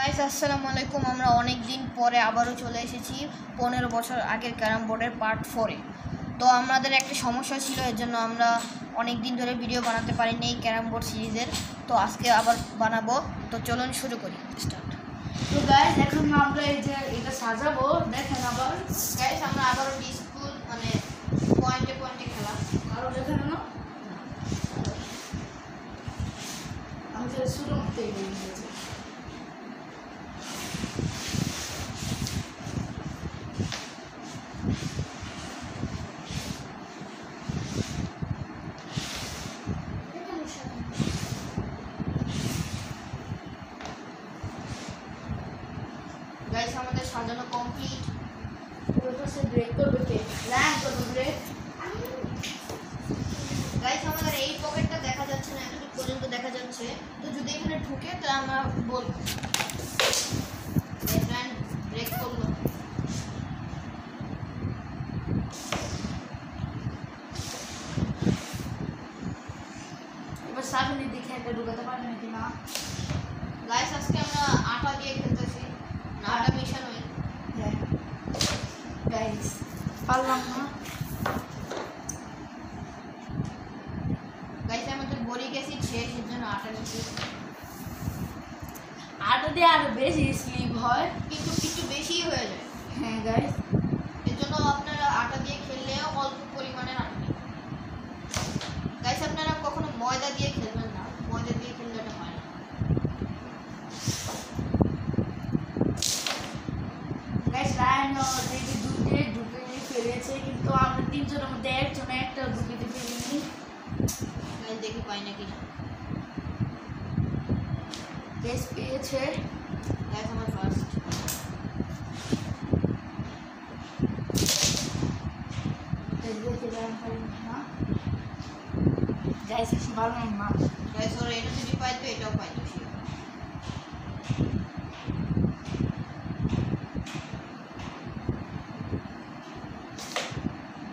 Guys আসসালামু আলাইকুম। আমরা অনেক দিন পরে আবারও চলে এসেছি 15 বছর আগের ক্যারাম বোর্ডের পার্ট 4-এ। তো আমাদের একটা সমস্যা ছিল, এর জন্য আমরা অনেক দিন ধরে ভিডিও বানাতে পারিনি এই ক্যারাম বোর্ড সিরিজের। তো আজকে আবার বানাবো। তো চলুন শুরু করি। স্টার্ট। তো গাইস এখন আমরা এই যে এটা সাজাবো, দেখেন আবার গাইস আমরা আবারও ডিসপুট মানে পয়েন্টে পয়েন্টে খেলা আরো দেখেন না আমি যে শুরু করতে গিয়েছি। গাইস আমাদের সাজানো কমপ্লিট। ওটা সে ব্রেক করবে, কে র্যাঙ্ক করবে ব্রেক। গাইস আমাদের এই পকেটটা দেখা যাচ্ছে না, এতটুকু পর্যন্ত দেখা যাচ্ছে। তো যদি এখানে ঢুকে তাহলে আমরা বলবো ব্রেক করলো। এবার সামনে দেখে একটা ঢুকাতে পারবে নাকি না। গাইস আজকে আমরা আটা দিয়ে খেলতেছি, না আটা মেশানোই। হ্যাঁ গাইস পারলাম না। গাইস আমাদের বরিক অ্যাসিড শেষ, এর জন্য আটা দিচ্ছি। আটা দিয়ে আরো বেশি স্লিপ হয়, কিন্তু একটু বেশিই হয়ে যায়। হ্যাঁ গাইস এর জন্য আপনারা আটা দিয়ে খেললে অল্প পরিমাণে আটা দিন। গাইস আপনারা কখনো ময়দা দিয়ে খেলবেন না, ময়দা দিয়ে খেললে এটা হয় না। গাইস রায়ন অলরেডি ঢুকে ফেলেছে, কিন্তু আমরা তিনজনের মধ্যে একজন একটা ঢুকিতে ফেলিনি। গাইস দেখি পাই নাকি না। বেশ পেয়েছে। গাইস আমার ফার্স্ট। গাইস ভালো না। গাইস ওরা এটা যদি পাইতো এটাও পাইতো সে।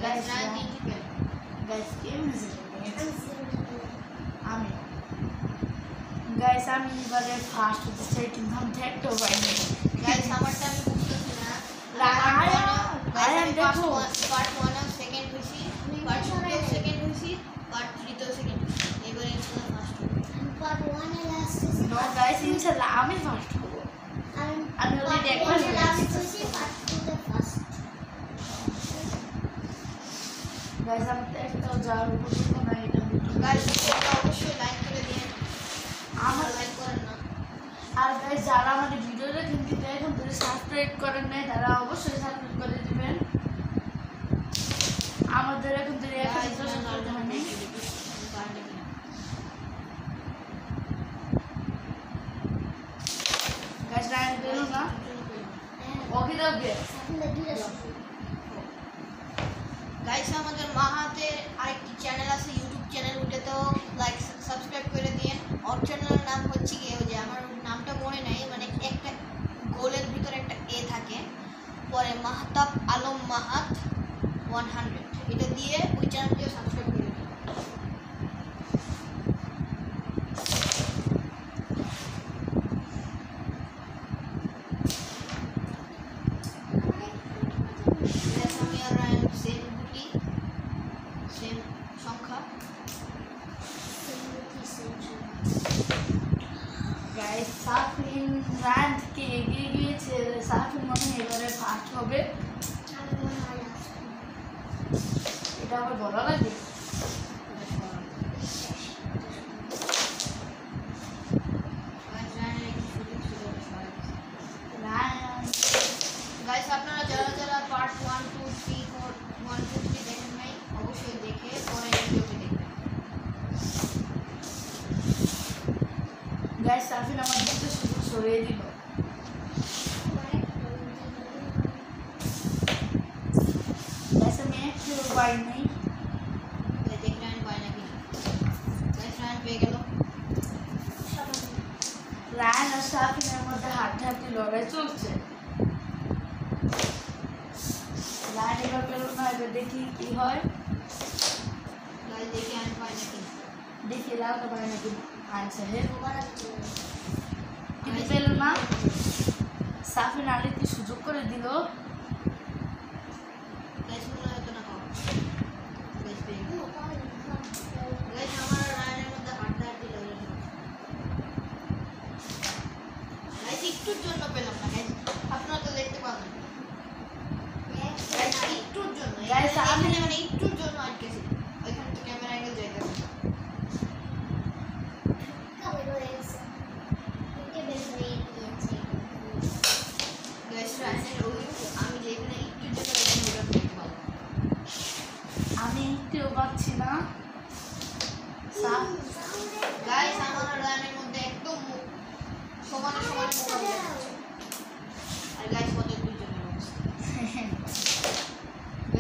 গাইস Guys, রায়ন তিনটি পেল। গাইস কেমন আমি গাইস আমি এবারে ফার্স্ট হতে চাই, কিন্তু আমি দেখতেও পাইনি। গাইস আমারটা আমি বুঝতেছি না। আয়ান দেখো পার্ট 1 সেকেন্ড হইছি, পার্ট 2 সেকেন্ড হইছি, পার্ট 3 সেকেন্ড হইছি। এবারে ইনশাআল্লাহ ফার্স্ট হব। Part 1 এ last হয়েছে, নো গাইস ইনশাআল্লাহ আমি ফার্স্ট হব। আমি part অলরেডি একবার 1 এ last হয়েছি। হয়েছে, part 2 তে first। গাইস আমি তো একটাও যাওয়ার উপযুক্ত না, এটা গাইস আপনারা অবশ্যই লাইক করে দিন। আমার লাইক করেন না। আর গাইস যারা আমাদের ভিডিওটা কিন্তু এখন ধরে সাবস্ক্রাইব করেন নাই, তারা অবশ্যই সাবস্ক্রাইব করে দিবেন। আমাদের এখন ধরে এখন সাবস্ক্রাইব হয়নি। গাইস রাইন দিল না, ওকে দাও গে। সামনে দুইটা শুরু। গাইস আমাদের মাহাতের আরেকটি চ্যানেল আছে, ইউটিউব চ্যানেল, ওটাতেও লাইক সাবস্ক্রাইব করে দিন। ওর চ্যানেলের নাম হচ্ছে কি, ওই যে আমার নামটা মনে নাই, মানে একটা গোলের ভিতরে একটা এ থাকে, পরে মাহতাব আলম মাহাত 100, এটা দিয়ে ওই চ্যানেলটিও সাবস্ক্রাইব করে দিন। আমি আর রায়ন সেম গুটি, সেম সংখ্যা। গাইস সাফিন রান থেকে এগিয়ে গিয়েছে, সাফিন মনে হয় এবারে ফার্স্ট হবে। আমি মনে হয় last হবো। এটা আবার বলা লাগে। রান গাইস আপনারা যারা যারা পার্ট 1 2 3 4 1 2 3 দেখেন নাই, অবশ্যই দেখে পরে ভিডিওটি দেখবেন। গাইস সাফিন আমার দিকে সুযোগ সরিয়ে দিল। গাইস আমি একটু পাই নাই। দেখি রায়ন পায় নাকি না। গাইস রায়ন পেয়ে গেল। রান আর সাফিনের মধ্যে হাড্ডাহাড্ডি লড়াই চলছে। রান এবার পেল না, এবার দেখি কি হয়। গাইস দেখি রায়ন পায় নাকি না। দেখি লাউটা পায় নাকি। আনসার হে ওভার কিন্তু পেল না। সাফিন আলিকে সুযোগ করে দিল। গাইস মনে হয় তো না পাবো। গাইস পেয়ে গাইস আমার রানের মধ্যে হাড্ডাহাড্ডি লেগে গেল। গাইস একটুর জন্য পেলাম না গাইস, আপনারা তো দেখতে পাবেন গাইস একটুর জন্য Guys, আমি মানে একটুর জন্য আটকেছি, ওইখানে তো ক্যামেরা অ্যাঙ্গেল যাইতে পারে। গাইস রানের ওই আমি যেখানে একটুর জন্য এখানে ওটা দেখতে পাবো। আমি একটুও পাচ্ছি না। গাইস আমার রানের মধ্যে একদম সমানে সমানে মোকাবিলা করছে। আর গাইস কত দুইজনের অবস্থা।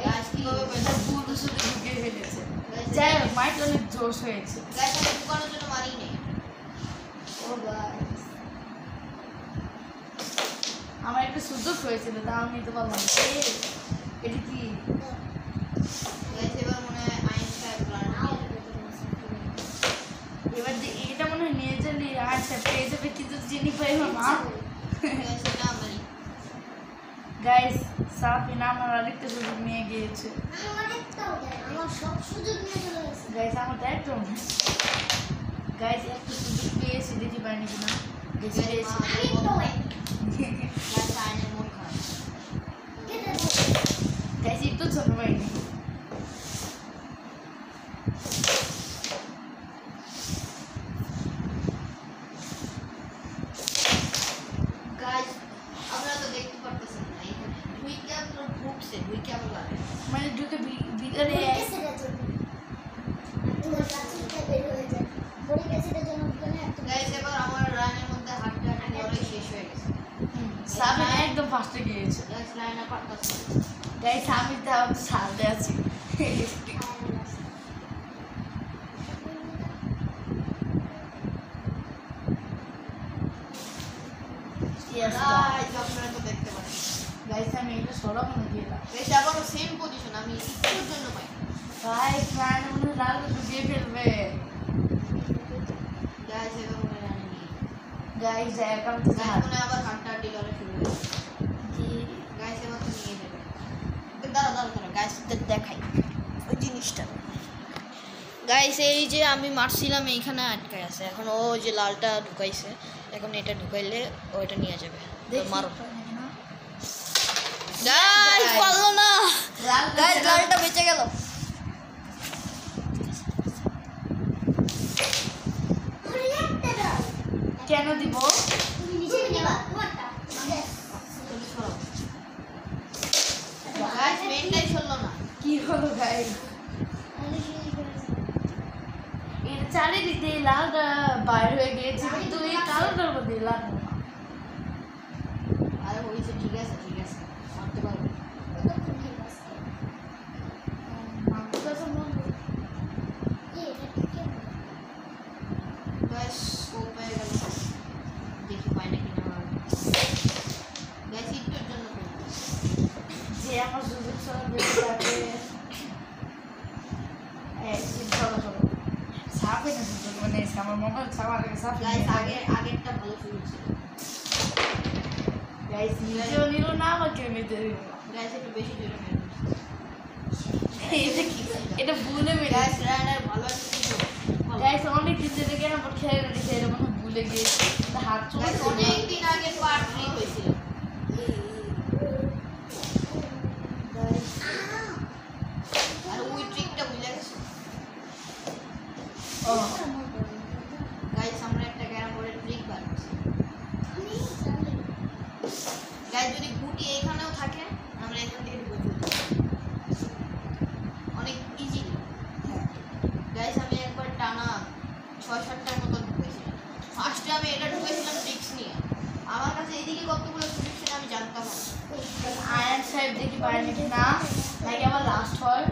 গাইস কিভাবে এটা ভুল শুধু ঢুকে ফেলেছে। যাই হোক মাইক অনেক জোশ হয়েছে। গাইস আমি ঢুকানোর জন্য মারি নেই। ও গাইস আমার একটা সুযোগ হয়েছিল তা আমি নিতে পারলাম না। এটা কি গাইস এবার মনে হয় আইনস্টাইন প্ল্যান এবার যে এটা মনে হয় নিয়ে চলি আচ্ছা পেয়ে যাবে কিন্তু চিনি পাইব না। গাইস এটা আমি গাইস সাফিন আমার আরেকটা সুযোগ নিয়ে গিয়েছে। গাইস আমার তো একদম গাইস একটা সুযোগ পেয়েছি, দেখি পাইনি কিনা। দেখি পেয়েছি। গাইস আইনের মন খারাপ। গাইস একটু ছোট পাইনি। গাইস আপনারা তো দেখতে পারতেছেন না, এখানে দুই ক্যামেরা ঢুকছে, দুই ক্যামেরা। মানে ঢুকে ভিতরে গাইস এবার আমার রানের মধ্যে হাড্ডাহাড্ডি লড়াই শেষ হয়ে গেছে। সাফিন একদম ফার্স্টে গিয়েছে। গাইস লাইন আপ পারতেছে। গাইস আমি তো সামনে আছি। গাইস আপনারা তো দেখতে পারেন। গাইস আমি এটা সরাবো না গেলাম। গাইস আবারও সেম পজিশন, আমি একটুর জন্য পাই। গাইস প্ল্যান মনে লাল ঢুকিয়ে ফেলবে। গাইস এবার মনে রানে নিয়ে গাইস অ্যাকাউন্ট গাইস মনে আবার হাড্ডাহাড্ডি লড়াই শুরু হয়ে গেছে। গাইস এবার তো নিয়ে যাবে। দাঁড়া দাঁড়া দাঁড়া গাইস দেখাই ওই জিনিসটা। গাইস এই যে আমি মারছিলাম এইখানে আটকায় আছে, এখন ও যে লালটা ঢুকাইছে, এখন এটা ঢুকাইলে ওইটা নিয়ে যাবে। তো মারো গাইস, পারলো না গাইস, লালটা বেঁচে গেল। কেন দিব? গাইস মেনটাই চললো না। কি হলো গাইস? এর চারিদিকে লালটা বাইর হয়ে গিয়েছে কিন্তু এই কালোটার মধ্যে লাল না। আরে হয়েছে, ঠিক আছে ঠিক আছে, মারতে পারবো। গাইস ও পেয়ে গেল, দেখি পাই নাকি না। গাইস একটুর জন্য পেলাম। যে আমার সুযোগ সব দেখে যাবে। সাফে না সুযোগ মানে আমার মনে হচ্ছে আমার আগে সাফে। গাইস আগেরটা ভালো শুরু ছিল। গাইস নিজেও নিল না আমাকে নিতে দিল না। গাইস একটু বেশি জোরে মেরে এটা কি? এটা ভুলে মেরে। গাইস রানার ভালো একটা কিছু। গাইস অনেক দিন থেকে আমার খেলে রেখেছে, এটা মনে হয় ভুলে গিয়েছি। হাত চলে গাইস অনেক দিন আগে পার্ট 3 হয়েছিল। আর ওই ট্রিকটা ভুলে গেছো। ও গাইস আমরা একটা ক্যারাম বোর্ডের ট্রিক বানাচ্ছি। গাইস যদি গুটি এখানেও থাকে আমরা এখান থেকে ঢুকে ফেলতে পারি। অনেক ইজি। গাইস আমি একবার টানা 6-7টার মতো ঢুকেছিলাম। ফার্স্টে আমি এটা ঢুকেছিলাম ট্রিক্স নিয়ে, আমার কাছে এইদিকে কতগুলো ট্রিক ছিল আমি জানতাম না। আয়ন সাহেব দেখি পারে নাকি না, নাকি আবার লাস্ট হয়।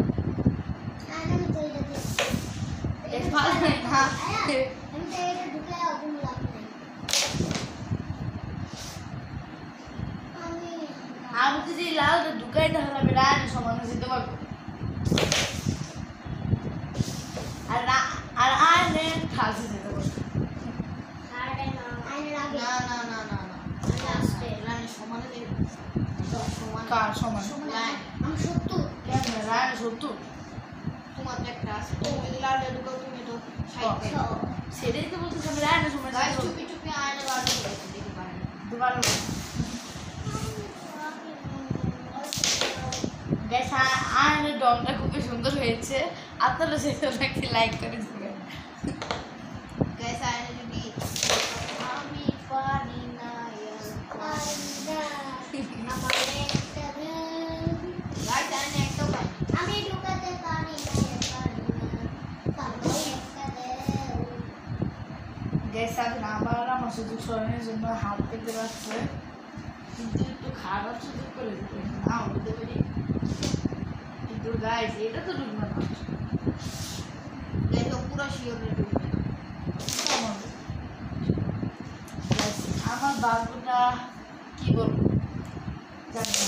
এটা ভালো হয় না। আমি যদি লালটা ঢুকাই তাহলে আমি রায়নের সমানে যেতে পারবো। আর আয়নের থার্সে যেতে পারবো। না না না না না, রানের সমান সমানে দেবে সমানে কার সমান লাইন আমি 70 কেন রায়ন 70 তোমার তো একটা আছে তুমি যদি লাড্ডু ঢুকাও তুমি তো 60 পেয়ে যাবে। সেটাই তো বলতেছি আমি রায়নের সমান গাইস চুপি চুপি আয়না লাড্ডু ঢুকাইতে দেখতে পারেন দুবার গ্যাস আয়নের ডনটা খুবই সুন্দর হয়েছে আপনারা সেটা একটি লাইক করে দিবেন গাইস আয়না যদি আমি পারি না আমার একটা গাইস আয়না একটাও পাই আমি ঢুকাতে পারি না পারবো একটা গ্যাস আমি আমার সুযোগ স্মরণের জন্য হাত পেতে পারছে কিন্তু একটু খারাপ সুযোগ করে দিতে না বলতে পারি কিন্তু গাইস এটা তো ঢুকবে না গাইস ও পুরো শিওর রে ঢুকবে না কেমন? Guys, আমার বাবুটা কি বলবো জানি না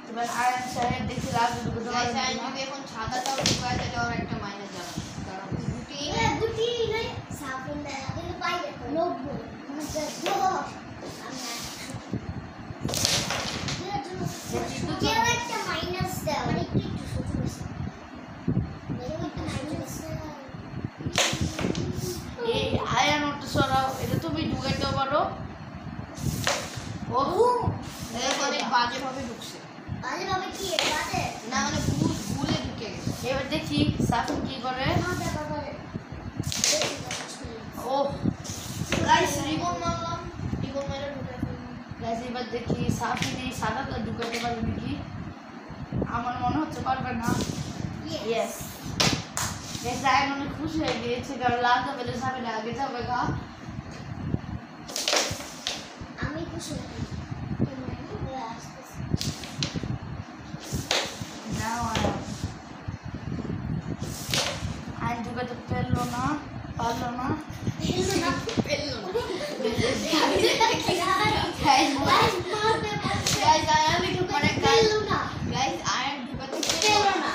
এবার আয়ন সাহেব দেখি লাড্ডু ঢুকতে গাইস পারবে আয়না না যদি এখন ছাতাটাও ঢুকায় তাহলে ওর একটা মাইনাস যাবে কারণ দুটি দুটি নয় সাফিন দেয় কিন্তু পাই দেখো 90 মানে 10 আমি কেউ একটা মাইনাস দেয় মানে কি একটু ছোট বেশি কেউ একটা মাইনাস এই আয়ন ওটা সরাও এটা তুমি ঢুকাইতে পারো ও দেখো অনেক বাজে ভাবে ঢুকছে আরে বাবা কি এবারে না মানে ভুলে ঢুকে গেছে এবার দেখি সাফিন কি করে না দেখা করে ও গাইস রিবন মারলাম রিবন মেরে ঢুকে ফেললাম গাইস এবার দেখি সাফিন এই সাদাটা ঢুকাইতে পারবে নাকি আমার মনে হচ্ছে পারবে না ইয়েস গাইস আয়ন অনেক খুশি হয়ে গিয়েছে কারণ লালটা পেলে সাফিন আগে যাবে গা আমি খুশি তুমি আসতেছি নাও আয়ন ঢুকাতে পারলো না ফেললো না গাইস গাইস আয়ন মানে পেলো না গাইস আয়ন ঢুকাতে পেলো না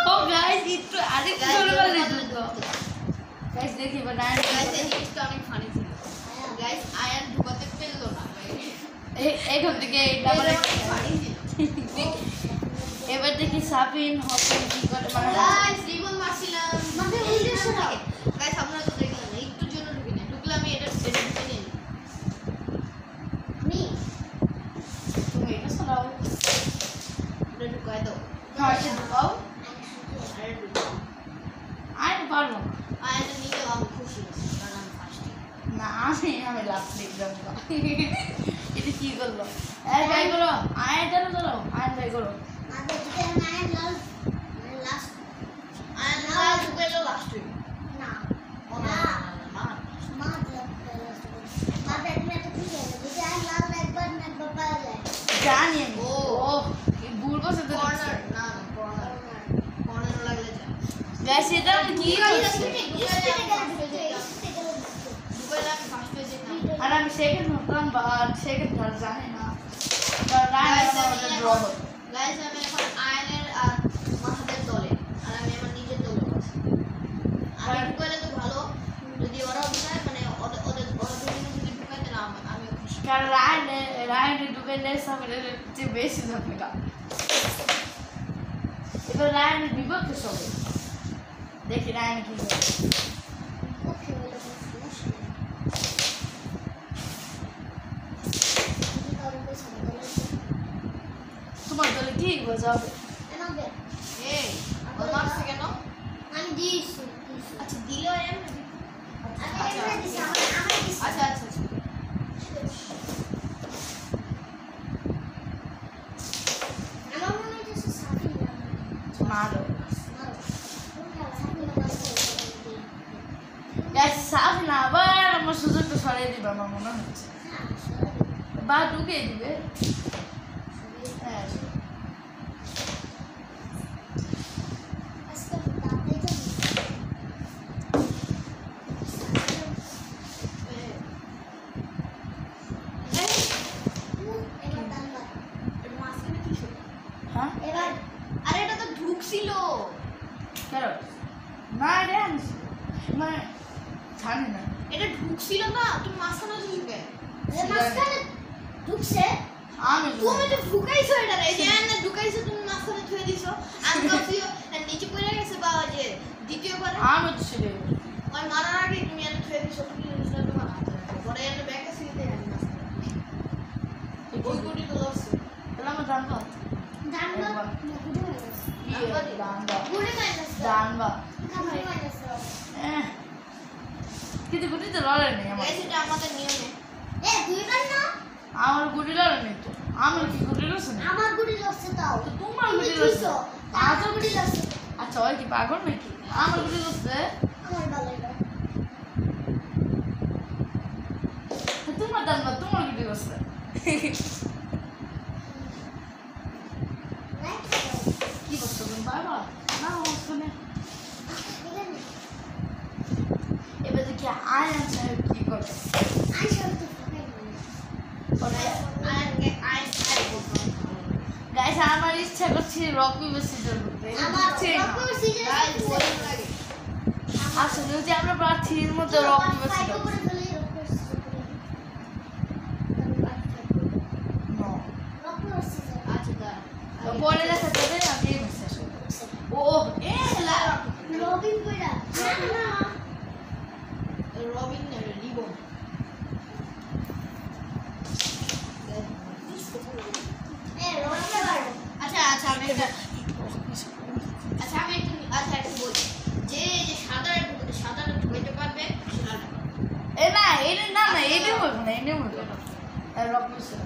ও গাইস একটু আরেকটু জোরে বললে তো গাইস দেখি এবার আয়ন গাইস এই জিনিসটা অনেক ফানি ছিল গাইস আয়ন ঢুকাতে ফেললো না এইখান থেকে এটা এটা মানে অনেক ফানি ছিল এবার দেখি সাফিন হবে কি করে মানে গাইস রিবন মারছিলাম মানে উল্টে সরাও গাইস আপনারা তো দেখলেন না একটু জন্য ঢুকে না ঢুকলে আমি এটা ঢুকে নিই আমি তুমি এটা সরাও এটা ঢুকাই দাও হ্যাঁ এটা ঢুকাও আরে ঢুকাও আয়ন পারবো না আয়ন নিজেও আমি খুশি হয়েছি কারণ আমি ফার্স্টে না আমি লাস্ট দেখলাম এটা কি করলো ভাই করো আয়ন চলো চলো আয়ন ভাই করো মাঝে দিকে নাই লাস্ট আয়ন লাল ঢুকাইলো লাস্ট উইক না ও না না মা লাস্ট মা তুমি এত খুশি হয়ে যদি আর লাল একবার না পাওয়া যায় জানি আমি। ও। ও এই ভুল বসে তো কর্নার না কর্নার কর্নার লাগলে যা গাইস এটা আমি কি করছি ঢুকাইলে আমি ফার্স্ট হয়ে যেতাম আর আমি সেকেন্ড হতাম বা সেকেন্ড আর জানি না কারণ আয়ন আমাদের ড্র হতো গাইস আমি এখন আয়নের আর মাহাদের দলে আর আমি আমার নিজের দলে আছি আমি ঢুকাইলে তো ভালো যদি ওরাও ঢুকায় মানে ওদের দুজনে যদি ঢুকায় তাহলে আমিও খুশি কারণ রায়নে ঢুকাইলে সামনের চেয়ে বেশি যাবে গা এবার রায়নের বিপক্ষে সবে দেখি রায়ন কি করে ওকে বলে সমস্যা নেই তোমার দলে কি বোঝাবে আমাদের এই ও মারছে কেন আমি দিয়েছি আচ্ছা দিলেও এম আমি এখানে দিছি আমার দিছি আচ্ছা আচ্ছা আচ্ছা আমার মনে হচ্ছে সাফিন মারো সাফিন গাইস সাফ না আবার আমার সুযোগটা সরিয়ে দিবে আমার মনে হচ্ছে বা ঢুকিয়ে দিবে হ্যাঁ আজকে তাতে তো এবার দানবার এর মাঝখানে কি ছিল হ্যাঁ এবার আরে এটা তো ঢুকছিল কেন না এটা আনছি মানে জানি না এটা ঢুকছিল না তুমি মাঝখানে ঢুকবে মাঝখানে ঢুকছে আমি তুমি তো ঢুকাইছো এটা এই যে না ঢুকাইছো তুমি মাঝখানে থুয়ে দিছো আমি কফিও নিচে পড়ে গেছে বাবা যে দ্বিতীয়বার আমি তো ছেড়ে ওই মারার আগে তুমি এনে থুয়ে দিছো তুমি জিনিসটা তোমার হাতে রাখো পরে এনে ব্যাগে সিলতে আমি মাঝখানে ওই গুটি তো লস তাহলে আমার জানবো জানবা একবার। গুড়ি মাইনাস জানবা গুড়ি মাইনাস জানবা গুড়ি মাইনাস কিন্তু গুটি তো লড়ে নেই আমার গাইস এটা আমাদের নিয়মে দুই কান না আমার গুটি লড়ে নেই তো আমার কি গুটি লড়ছে না আমার গুড়ি লসছে তাও তো তোমার তুমি গুটি লড়ছে দিছো আমার গুড়ি লসছে আচ্ছা ওই কি পাগল নাকি আমার গুটি লড়ছে আমার ভালো লাগে তোমার জানবা তোমার গুটি লড়ছে কি করছো তুমি বাবা না আমার শুনে এবার দেখি আয়ান সাহেব কি করে গাইস আমার ইচ্ছা করছে রক পেপার সিজার করতে আসলে যদি আমরা প্রার্থীর মধ্যে রক পেপার সিজার পরে দেখা যাবে আমি এই মেসেজ ও এ রবিন রিবন আচ্ছা আচ্ছা আমি একটা বলি যে যে সাঁতারে ঢুকাইতে পারবে সেটা না। এ না এটা না না এটা বলবো না এটা বলবো না রক পেপার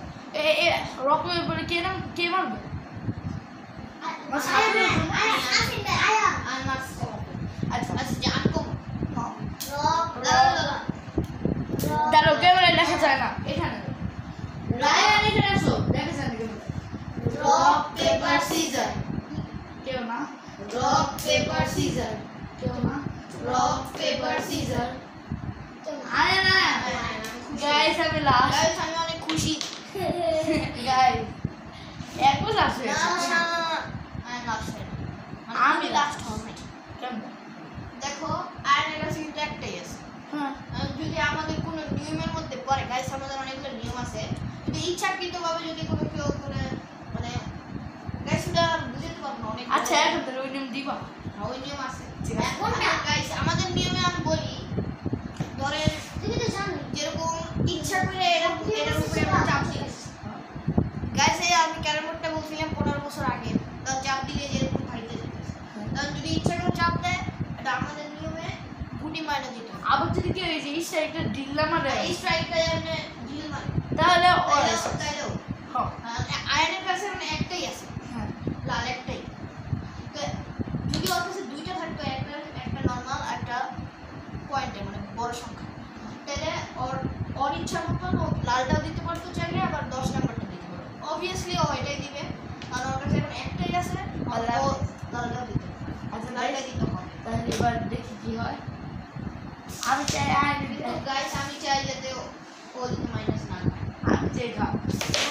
এ রক পেপার কে মারবে আনমার্কস আচ্ছা আচ্ছা যে আনকমন দাঁড়ো ক্যামেরায় দেখা যায় না এখানে রায়ান এখানে আসো দেখা যায় না ক্যামেরায় রক পেপার সিজার কেউ না রক পেপার সিজার কেউ না রক পেপার সিজার আরে না গাইস আমি লাস্ট গাইস আমি অনেক খুশি গাইস একবার লাস্ট না হয়েছে না আমি লাস্ট আমি লাস্ট হব না কেমন দেখো আয়নের কাছে কিন্তু একটাই আছে হ্যাঁ যদি আমাদের কোনো নিয়মের মধ্যে পড়ে গাইস আমাদের অনেকগুলো নিয়ম আছে যদি ইচ্ছাকৃতভাবে যদি কোনো কেউ করে মানে গাইস এটা বুঝতে পারবো না অনেক আচ্ছা এখন তো ওই নিয়ম দিবা ওই নিয়ম আছে ঠিক আছে। এখন না গাইস আমাদের নিয়মে আমি বলি ধরেন যেরকম ইচ্ছা করে এটার উপরে আমরা চাপ দিই গাইস এই আমি ক্যারাম বোর্ডটা বলছিলাম 15 বছর আগে তার চাপ দিলে যেরকম ফাইটে যেত তখন যদি ইচ্ছা করে চাপ দেয় এটা আমাদের নিয়মে গুটি মাইনে দিতে হবে আবার যদি কেউ এই যে এই সাইডটা ঢিল্লা মারে এই স্ট্রাইকটা যেন ঢিল মারে তাহলে তাইলেও হ্যাঁ আয়নের কাছে মানে একটাই আছে হ্যাঁ লাল একটাই তো যদি ওর কাছে দুইটা থাকতো একটা নর্মাল একটা পয়েন্টে মানে বড় সংখ্যা তাহলে ওর ইচ্ছা মতন ও লালটাও দিতে পারতো চাইলে আবার 10 নাম্বারটা দিতে পারতো অবভিয়াসলি ও এটাই দিবে কারণ ওর কাছে এখন একটাই আছে আর ও লালটাও দিতে পারে আচ্ছা লালটা দিতে হবে তাহলে এবার দেখি কি হয় আমি চাই আয় কিন্তু গাইস আমি চাই যাতে ও যদি মাইনাস না খায় আমি চাই খাও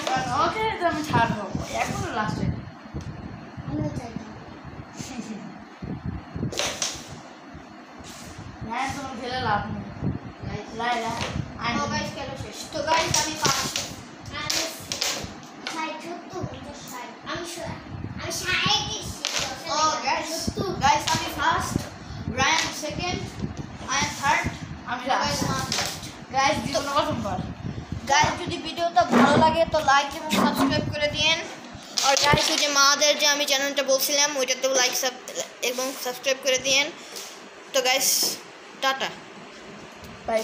কারণ ওকে তো আমি ছাড়বো এখনো লাস্টে হ্যাঁ তোমার খেলে লাভ নেই গাইস লাইলা ও গাইস কেন শেষ তো গাইস আমি ফার্স্ট ও গাইস আমি first Ryan second I am third আমি গাইস লাস্ট গাইস জীবনে প্রথমবার গাইস যদি ভিডিওটা ভালো লাগে তো লাইক এবং সাবস্ক্রাইব করে দিন আর গাইস ওই যে মাদের যে আমি চ্যানেলটা বলছিলাম ওইটাতেও লাইক এবং সাবস্ক্রাইব করে দিন তো গাইস টাটা বাই